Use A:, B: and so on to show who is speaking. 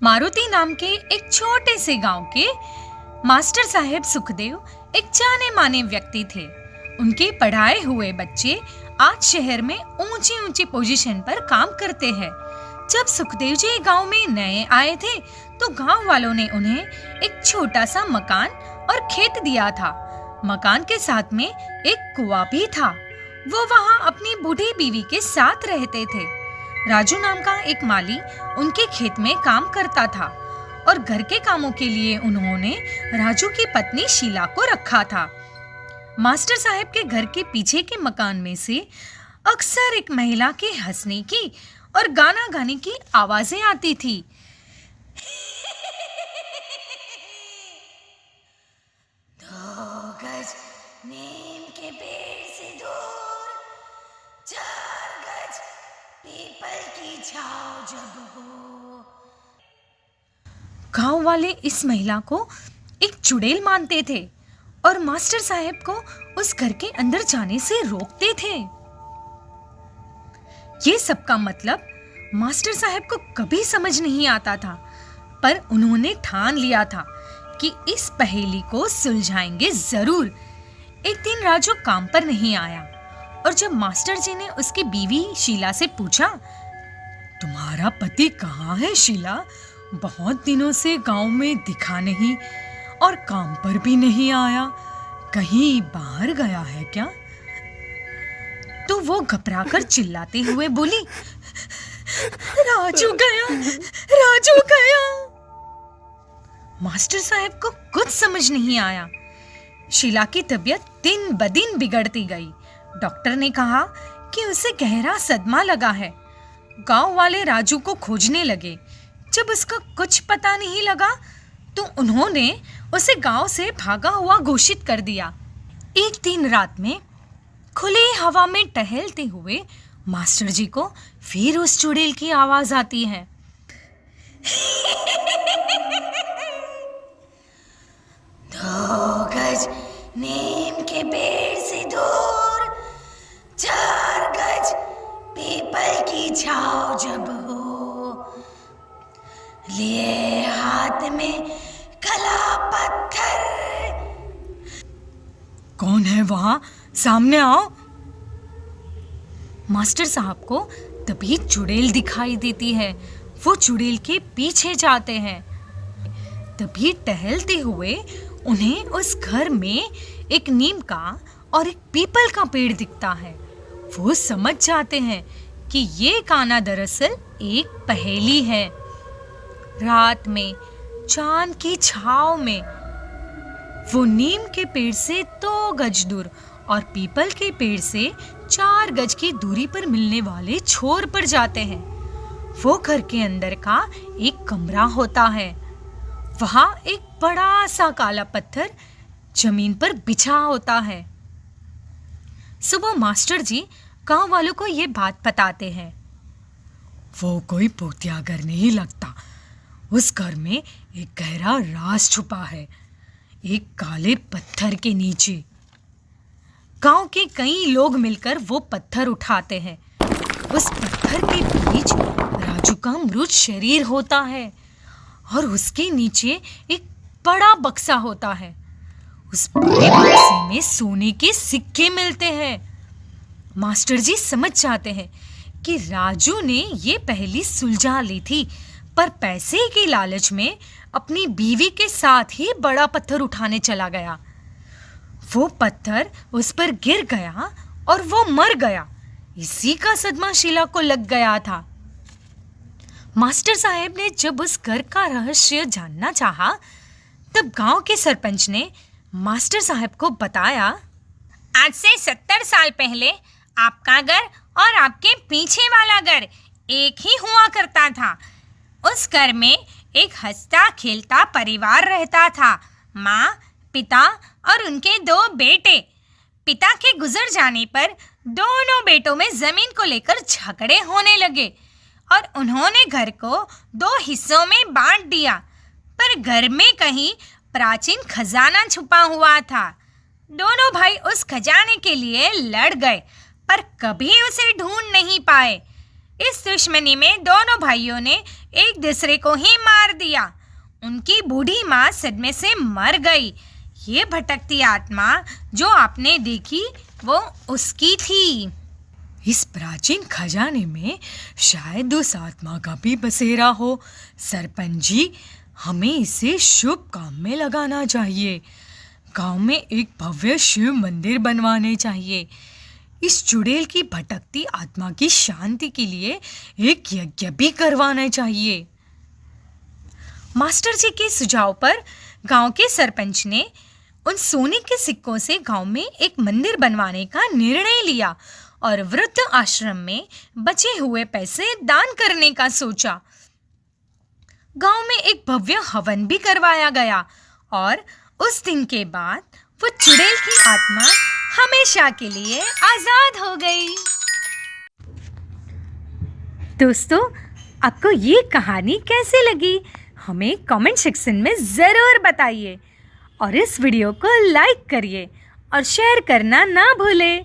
A: मारुति नाम के एक छोटे से गांव के मास्टर साहेब सुखदेव एक जाने माने व्यक्ति थे। उनके पढ़ाए हुए बच्चे आज शहर में ऊंची ऊंची पोजीशन पर काम करते हैं। जब सुखदेव जी गांव में नए आए थे तो गांव वालों ने उन्हें एक छोटा सा मकान और खेत दिया था। मकान के साथ में एक कुआं भी था। वो वहां अपनी बूढ़ी बीवी के साथ रहते थे। राजू नाम का एक माली उनके खेत में काम करता था और घर के कामों के लिए उन्होंने राजू की पत्नी शीला को रखा था। मास्टर साहब के घर के पीछे के मकान में से अक्सर एक महिला के हंसने की और गाना गाने की आवाजें आती थी। दो गज नीम के पेड़ से दूर, 4 गज पीपल की छांव जब हो। गांव वाले इस महिला को एक चुड़ैल मानते थे और मास्टर साहब को उस घर के अंदर जाने से रोकते थे। ये सब का मतलब मास्टर साहब को कभी समझ नहीं आता था, पर उन्होंने ठान लिया था कि इस पहेली को सुलझाएंगे जरूर। एक दिन राजू काम पर नहीं आया और जब मास्टर जी ने उसकी बीवी शीला से पूछा, तुम्हारा पति कहाँ है शीला? बहुत दिनों से गांव में दिखा नहीं और काम पर भी नहीं आया, कहीं बाहर गया है क्या? तो वो घबराकर चिल्लाते हुए बोली, राजू गया, राजू गया। मास्टर साहब को कुछ समझ नहीं आया। शीला की तबीयत दिन ब दिन बिगड़ती गई। डॉक्टर ने कहा कि उसे गहरा सदमा लगा है। गांव वाले राजू को खोजने लगे। जब उसका कुछ पता नहीं लगा तो उन्होंने उसे गांव से भागा हुआ घोषित कर दिया। एक दिन रात में खुली हवा में टहलते हुए मास्टर जी को फिर उस चुड़ैल की आवाज आती है। दो गज नीम के पेड़ से दूर, 4 गज पीपल की छांव जब हो, लिए हाथ में कला पत्थर। कौन है वहां? सामने आओ। मास्टर साहब को तभी चुड़ैल दिखाई देती है। वो चुड़ैल के पीछे जाते हैं। तभी टहलते हुए उन्हें उस घर में एक नीम का और एक पीपल का पेड़ दिखता है। वो समझ जाते हैं कि ये काना दरअसल एक पहेली है। रात में चांद की छांव में वो नीम के पेड़ से 2 गज दूर और पीपल के पेड़ से 4 गज की दूरी पर मिलने वाले छोर पर जाते हैं। वो घर के अंदर का एक कमरा होता है। वहां एक बड़ा सा काला पत्थर जमीन पर बिछा होता है। सुबह मास्टर जी गांव वालों को ये बात बताते हैं। वो कोई भूतिया घर नहीं लगता। उस घर में एक गहरा राज छुपा है, एक काले पत्थर के नीचे। गांव के कई लोग मिलकर वो पत्थर उठाते हैं। उस पत्थर के बीच राजू का मृत शरीर होता है और उसके नीचे एक बड़ा बक्सा होता है। उस बड़े बक्से में सोने के सिक्के मिलते हैं। मास्टर जी समझ जाते हैं कि राजू ने ये पहेली सुलझा ली थी, पर पैसे के लालच में अपनी बीवी के साथ ही बड़ा पत्थर उठाने चला गया। वो पत्थर उस पर गिर गया और वो मर गया। इसी का सदमा शीला को लग गया था। मास्टर साहब ने जब उस घर का रहस्य जानना चाहा, तब गांव के सरपंच ने मास्टर साहब को बताया, आज से 70 साल पहले आपका घर और आपके पीछे वाला घर एक ही हुआ करता था। उस घर में एक हंसता खेलता परिवार रहता था। माँ, पिता और उनके 2 बेटे। पिता के गुजर जाने पर दोनों बेटों में जमीन को लेकर झगड़े होने लगे और उन्होंने घर को 2 हिस्सों में बांट दिया। पर घर में कहीं प्राचीन खजाना छुपा हुआ था। दोनों भाई उस खजाने के लिए लड़ गए, पर कभी उसे ढूंढ नहीं पाए। इस दुश्मनी में दोनों भाइयों ने एक दूसरे को ही मार दिया। उनकी बूढ़ी माँ सदमे से मर गई। ये भटकती आत्मा जो आपने देखी वो उसकी थी। इस प्राचीन खजाने में शायद उस आत्मा का भी बसेरा हो। सरपंच जी, हमें इसे शुभ काम में लगाना चाहिए। गांव में एक भव्य शिव मंदिर बनवाने चाहिए। इस चुड़ैल की भटकती आत्मा की शांति के लिए एक यज्ञ भी करवाना चाहिए। मास्टर जी के सुझाव पर गांव के सरपंच ने उन सोने के सिक्कों से गांव में एक मंदिर बनवाने का निर्णय लिया और वृद्ध आश्रम में बचे हुए पैसे दान करने का सोचा। गांव में एक भव्य हवन भी करवाया गया और उस दिन के बाद वो चुड़ैल की आत्मा हमेशा के लिए आजाद हो गई। दोस्तों, आपको ये कहानी कैसी लगी हमें कमेंट सेक्शन में ज़रूर बताइए और इस वीडियो को लाइक करिए और शेयर करना ना भूलें।